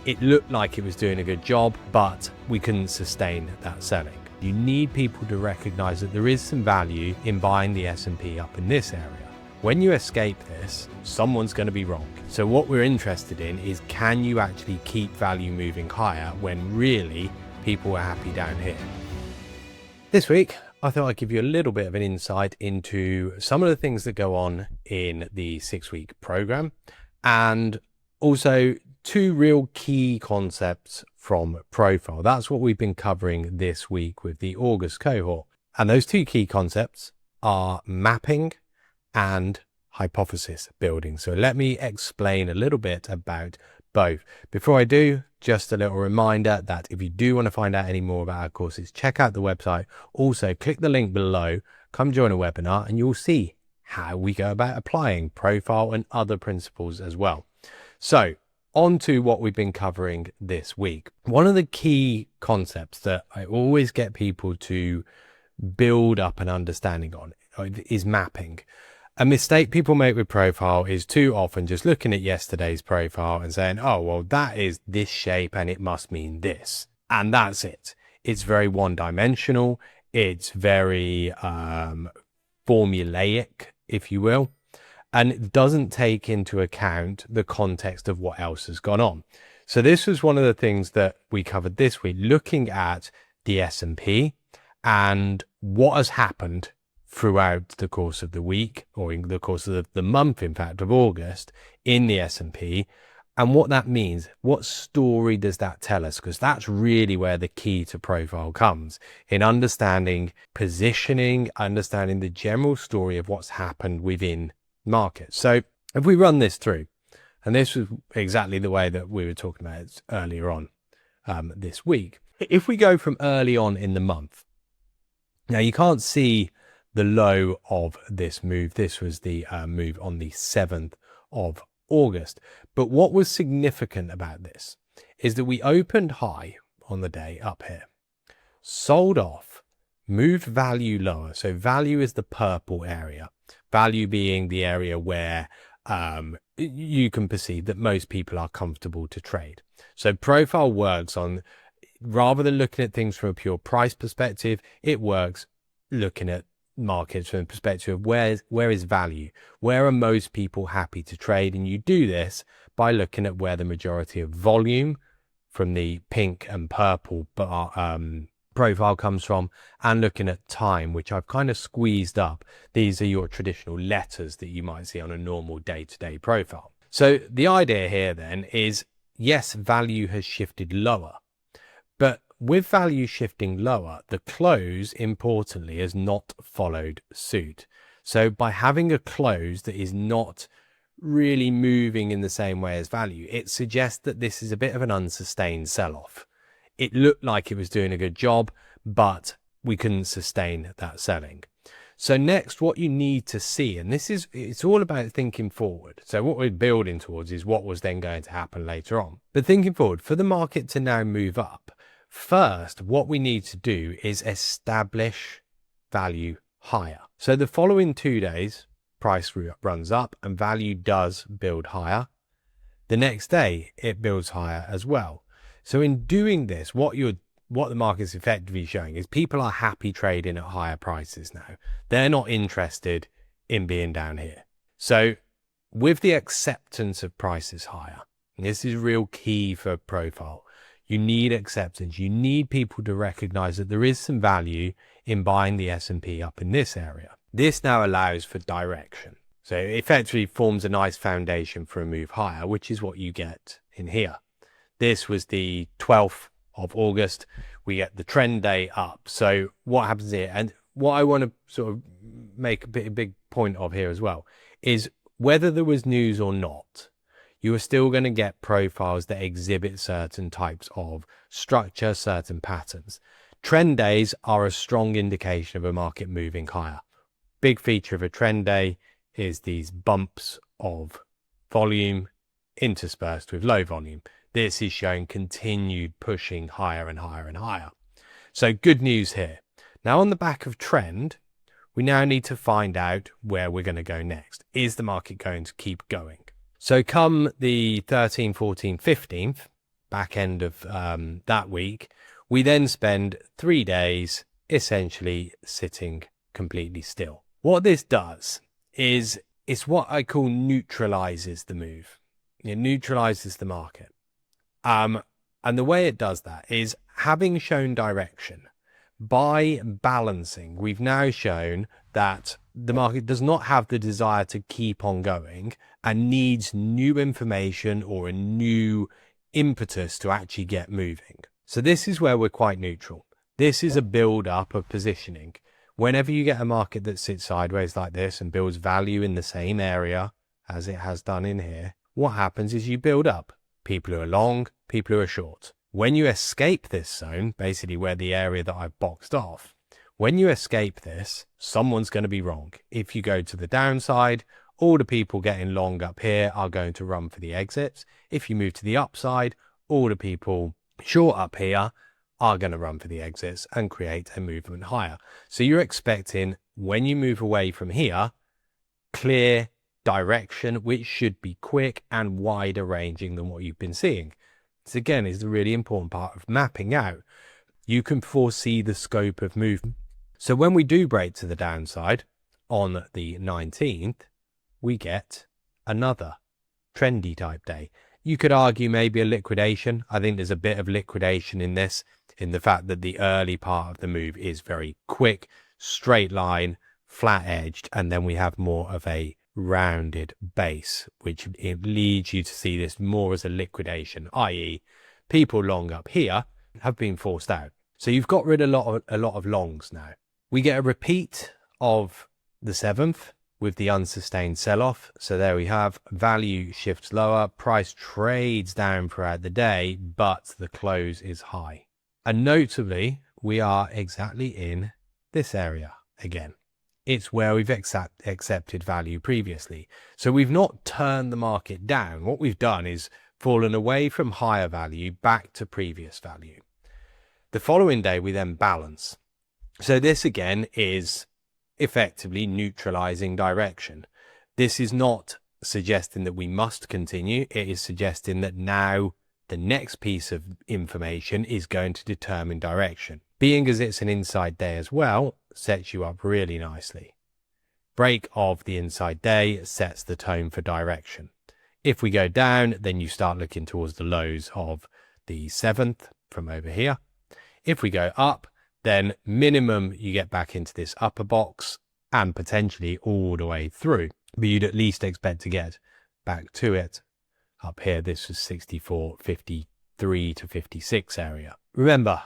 It looked like it was doing a good job, but we couldn't sustain that selling. You need people to recognize that there is some value in buying the S&P up in this area. When you escape this, someone's going to be wrong. So what we're interested in is, can you actually keep value moving higher when really people are happy down here? This week, I thought I'd give you a little bit of an insight into some of the things that go on in the 6-week program, and also 2 real key concepts from profile. That's what we've been covering this week with the August cohort. And those 2 key concepts are mapping and hypothesis building. So let me explain a little bit about both. Before I do, just a little reminder that if you do want to find out any more about our courses, check out the website. Also, click the link below, come join a webinar, and you'll see how we go about applying profile and other principles as well. So on to what we've been covering this week. One of the key concepts that I always get people to build up an understanding on is mapping. A mistake people make with profile is too often just looking at yesterday's profile and saying, oh, well, that is this shape and it must mean this. And that's it. It's very one-dimensional. It's very formulaic, if you will. And it doesn't take into account the context of what else has gone on. So this was one of the things that we covered this week, looking at the S&P and what has happened throughout the course of the week, or in the course of the month, in fact, of August in the S&P, and what that means. What story does that tell us? Because that's really where the key to profile comes, in understanding positioning, understanding the general story of what's happened within markets. So if we run this through, and this was exactly the way that we were talking about it earlier on this week. If we go from early on in the month, now you can't see the low of this move. This was the move on the 7th of August. But what was significant about this is that we opened high on the day up here, sold off, moved value lower. So value is the purple area, value being the area where you can perceive that most people are comfortable to trade. So profile works on, rather than looking at things from a pure price perspective, it works looking at markets from the perspective of where is value, where are most people happy to trade. And you do this by looking at where the majority of volume from the pink and purple profile comes from, and looking at time, which I've kind of squeezed up. These are your traditional letters that you might see on a normal day-to-day profile. So the idea here then is, yes, value has shifted lower, but with value shifting lower, the close, importantly, has not followed suit. So by having a close that is not really moving in the same way as value, it suggests that this is a bit of an unsustained sell-off. It looked like it was doing a good job, but we couldn't sustain that selling. So next, what you need to see, and it's all about thinking forward. So what we're building towards is what was then going to happen later on. But thinking forward, for the market to now move up, first, what we need to do is establish value higher. So the following 2 days, price runs up and value does build higher. The next day, it builds higher as well. So in doing this, what the market's effectively showing is people are happy trading at higher prices now. They're not interested in being down here. So with the acceptance of prices higher, and this is real key for profile, you need acceptance. You need people to recognize that there is some value in buying the S&P up in this area. This now allows for direction. So it effectively forms a nice foundation for a move higher, which is what you get in here. This was the 12th of August. We get the trend day up. So what happens here, and what I want to sort of make a big point of here as well, is whether there was news or not, you are still going to get profiles that exhibit certain types of structure, certain patterns. Trend days are a strong indication of a market moving higher. Big feature of a trend day is these bumps of volume interspersed with low volume. This is showing continued pushing higher and higher and higher. So good news here. Now on the back of trend, we now need to find out where we're going to go next. Is the market going to keep going? So come the 13th, 14th, 15th, back end of that week, we then spend 3 days essentially sitting completely still. What this does is it's what I call neutralizes the move. It neutralizes the market. And the way it does that is, having shown direction, by balancing, we've now shown that the market does not have the desire to keep on going and needs new information or a new impetus to actually get moving. So this is where we're quite neutral. This is a build up of positioning. Whenever you get a market that sits sideways like this and builds value in the same area as it has done in here, what happens is you build up. People who are long, people who are short. When you escape this zone, basically where the area that I've boxed off, when you escape this, someone's going to be wrong. If you go to the downside, all the people getting long up here are going to run for the exits. If you move to the upside, all the people short up here are going to run for the exits and create a movement higher. So you're expecting, when you move away from here, clear direction, which should be quick and wider ranging than what you've been seeing. This again is the really important part of mapping out. You can foresee the scope of movement. So when we do break to the downside on the 19th, we get another trendy type day. You could argue maybe a liquidation. I think there's a bit of liquidation in this, in the fact that the early part of the move is very quick, straight line, flat edged, and then we have more of a rounded base, which it leads you to see this more as a liquidation, i.e. people long up here have been forced out. So you've got rid of a lot of longs now. We get a repeat of the 7th with the unsustained sell-off. So there we have value shifts lower, price trades down throughout the day, but the close is high. And notably, we are exactly in this area again. It's where we've accepted value previously. So we've not turned the market down. What we've done is fallen away from higher value back to previous value. The following day, we then balance. So this again is effectively neutralizing direction. This is not suggesting that we must continue. It is suggesting that now the next piece of information is going to determine direction. Being as it's an inside day as well, sets you up really nicely. Break of the inside day sets the tone for direction. If we go down, then you start looking towards the lows of the 7th from over here. If we go up, then minimum you get back into this upper box and potentially all the way through. But you'd at least expect to get back to it. Up here, this was 64, 53 to 56 area. Remember,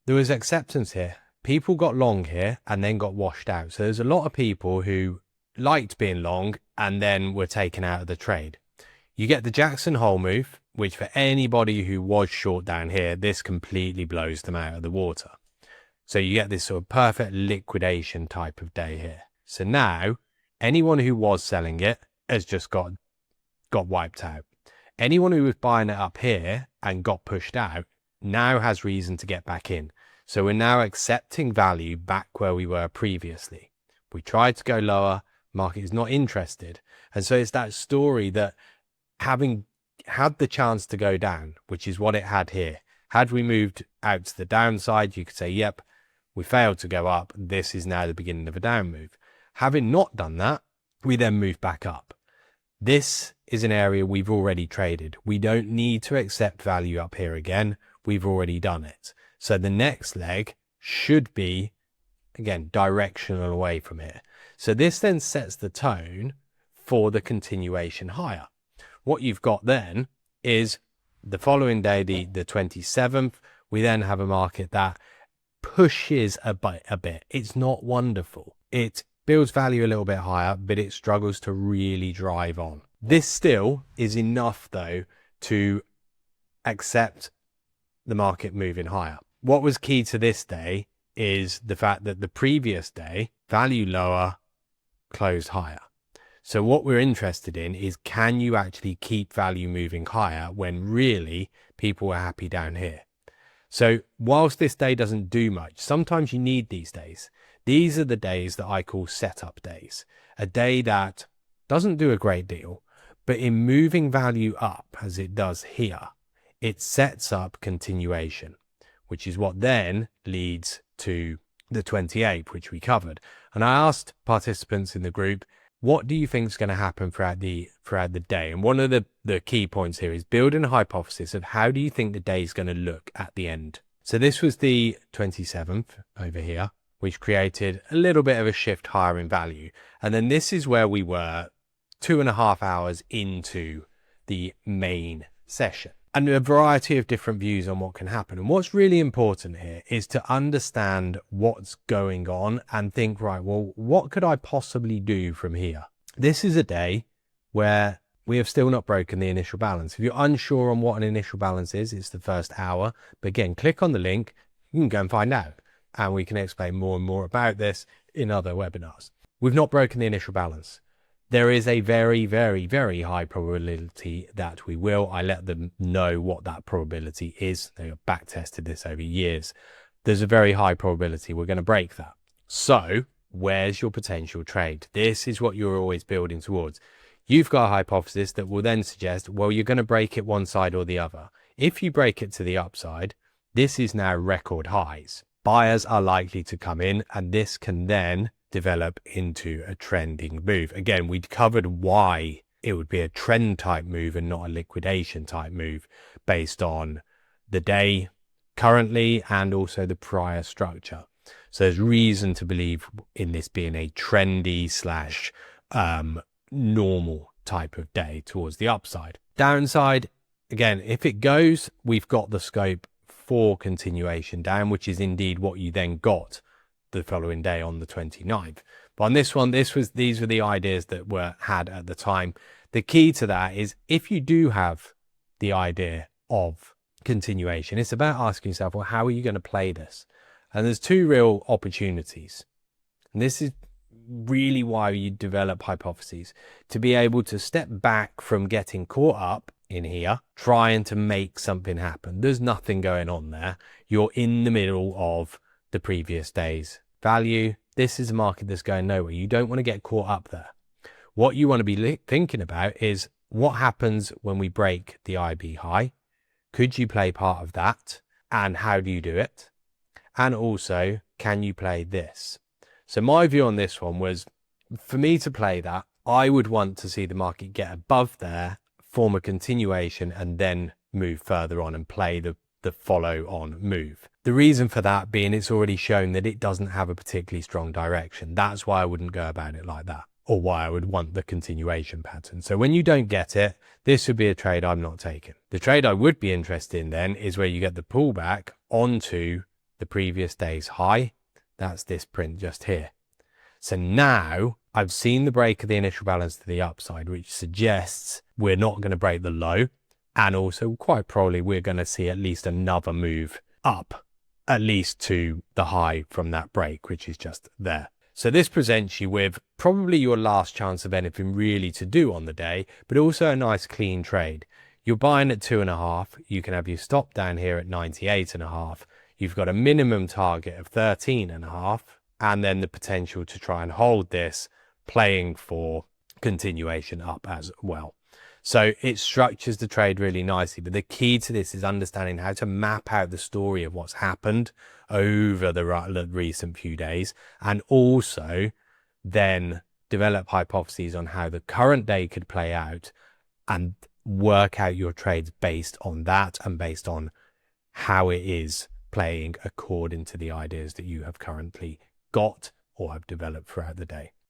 there was acceptance here. People got long here and then got washed out. So there's a lot of people who liked being long and then were taken out of the trade. You get the Jackson Hole move, which for anybody who was short down here, this completely blows them out of the water. So you get this sort of perfect liquidation type of day here. So now anyone who was selling it has just got wiped out. Anyone who was buying it up here and got pushed out now has reason to get back in. So we're now accepting value back where we were previously. We tried to go lower, market is not interested. And so it's that story that having had the chance to go down, which is what it had here. Had we moved out to the downside, you could say, yep, we failed to go up. This is now the beginning of a down move. Having not done that, we then move back up. This is an area we've already traded. We don't need to accept value up here again. We've already done it. So the next leg should be, again, directional away from here. So this then sets the tone for the continuation higher. What you've got then is the following day, the 27th, we then have a market that pushes a bit. It's not wonderful. It builds value a little bit higher, but it struggles to really drive on. This still is enough, though, to accept the market moving higher. What was key to this day is the fact that the previous day, value lower, closed higher. So what we're interested in is, can you actually keep value moving higher when really people are happy down here? So whilst this day doesn't do much, sometimes you need these days. These are the days that I call setup days. A day that doesn't do a great deal, but in moving value up, as it does here, it sets up continuation, which is what then leads to the 28th, which we covered. And I asked participants in the group, what do you think is going to happen throughout the day? And one of the key points here is building a hypothesis of how do you think the day is going to look at the end. So this was the 27th over here, which created a little bit of a shift higher in value. And then this is where we were 2.5 hours into the main session, and a variety of different views on what can happen. And what's really important here is to understand what's going on and think, right, well, what could I possibly do from here? This is a day where we have still not broken the initial balance. If you're unsure on what an initial balance is, it's the first hour. But again, click on the link, you can go and find out. And we can explain more and more about this in other webinars. We've not broken the initial balance. There is a very, very, very high probability that we will. I let them know what that probability is. They have back tested this over years. There's a very high probability we're going to break that. So where's your potential trade? This is what you're always building towards. You've got a hypothesis that will then suggest, well, you're going to break it one side or the other. If you break it to the upside, this is now record highs. Buyers are likely to come in, and this can then develop into a trending move. Again, we'd covered why it would be a trend type move and not a liquidation type move based on the day currently and also the prior structure. So there's reason to believe in this being a trendy slash normal type of day towards the upside. Downside, again, if it goes, we've got the scope for continuation down, which is indeed what you then got the following day on the 29th. But on this one, these were the ideas that were had at the time. The key to that is if you do have the idea of continuation, it's about asking yourself, well, how are you going to play this? And there's two real opportunities. And this is really why you develop hypotheses, to be able to step back from getting caught up in here, trying to make something happen. There's nothing going on there. You're in the middle of the previous day's value. This is a market that's going nowhere. You don't want to get caught up there. What you want to be thinking about is what happens when we break the IB high. Could you play part of that? And how do you do it? And also, can you play this? So my view on this one was, for me to play that, I would want to see the market get above there, form a continuation, and then move further on and play the follow on move. The reason for that being it's already shown that it doesn't have a particularly strong direction. That's why I wouldn't go about it like that, or why I would want the continuation pattern. So when you don't get it, this would be a trade I'm not taking. The trade I would be interested in then is where you get the pullback onto the previous day's high. That's this print just here. So now I've seen the break of the initial balance to the upside, which suggests we're not going to break the low. And also quite probably we're going to see at least another move up, at least to the high from that break, which is just there. So this presents you with probably your last chance of anything really to do on the day, but also a nice clean trade. You're buying at 2.5. You can have your stop down here at 98.5. You've got a minimum target of 13.5, and then the potential to try and hold this, playing for continuation up as well. So it structures the trade really nicely. But the key to this is understanding how to map out the story of what's happened over the recent few days, and also then develop hypotheses on how the current day could play out and work out your trades based on that and based on how it is playing according to the ideas that you have currently got or have developed throughout the day.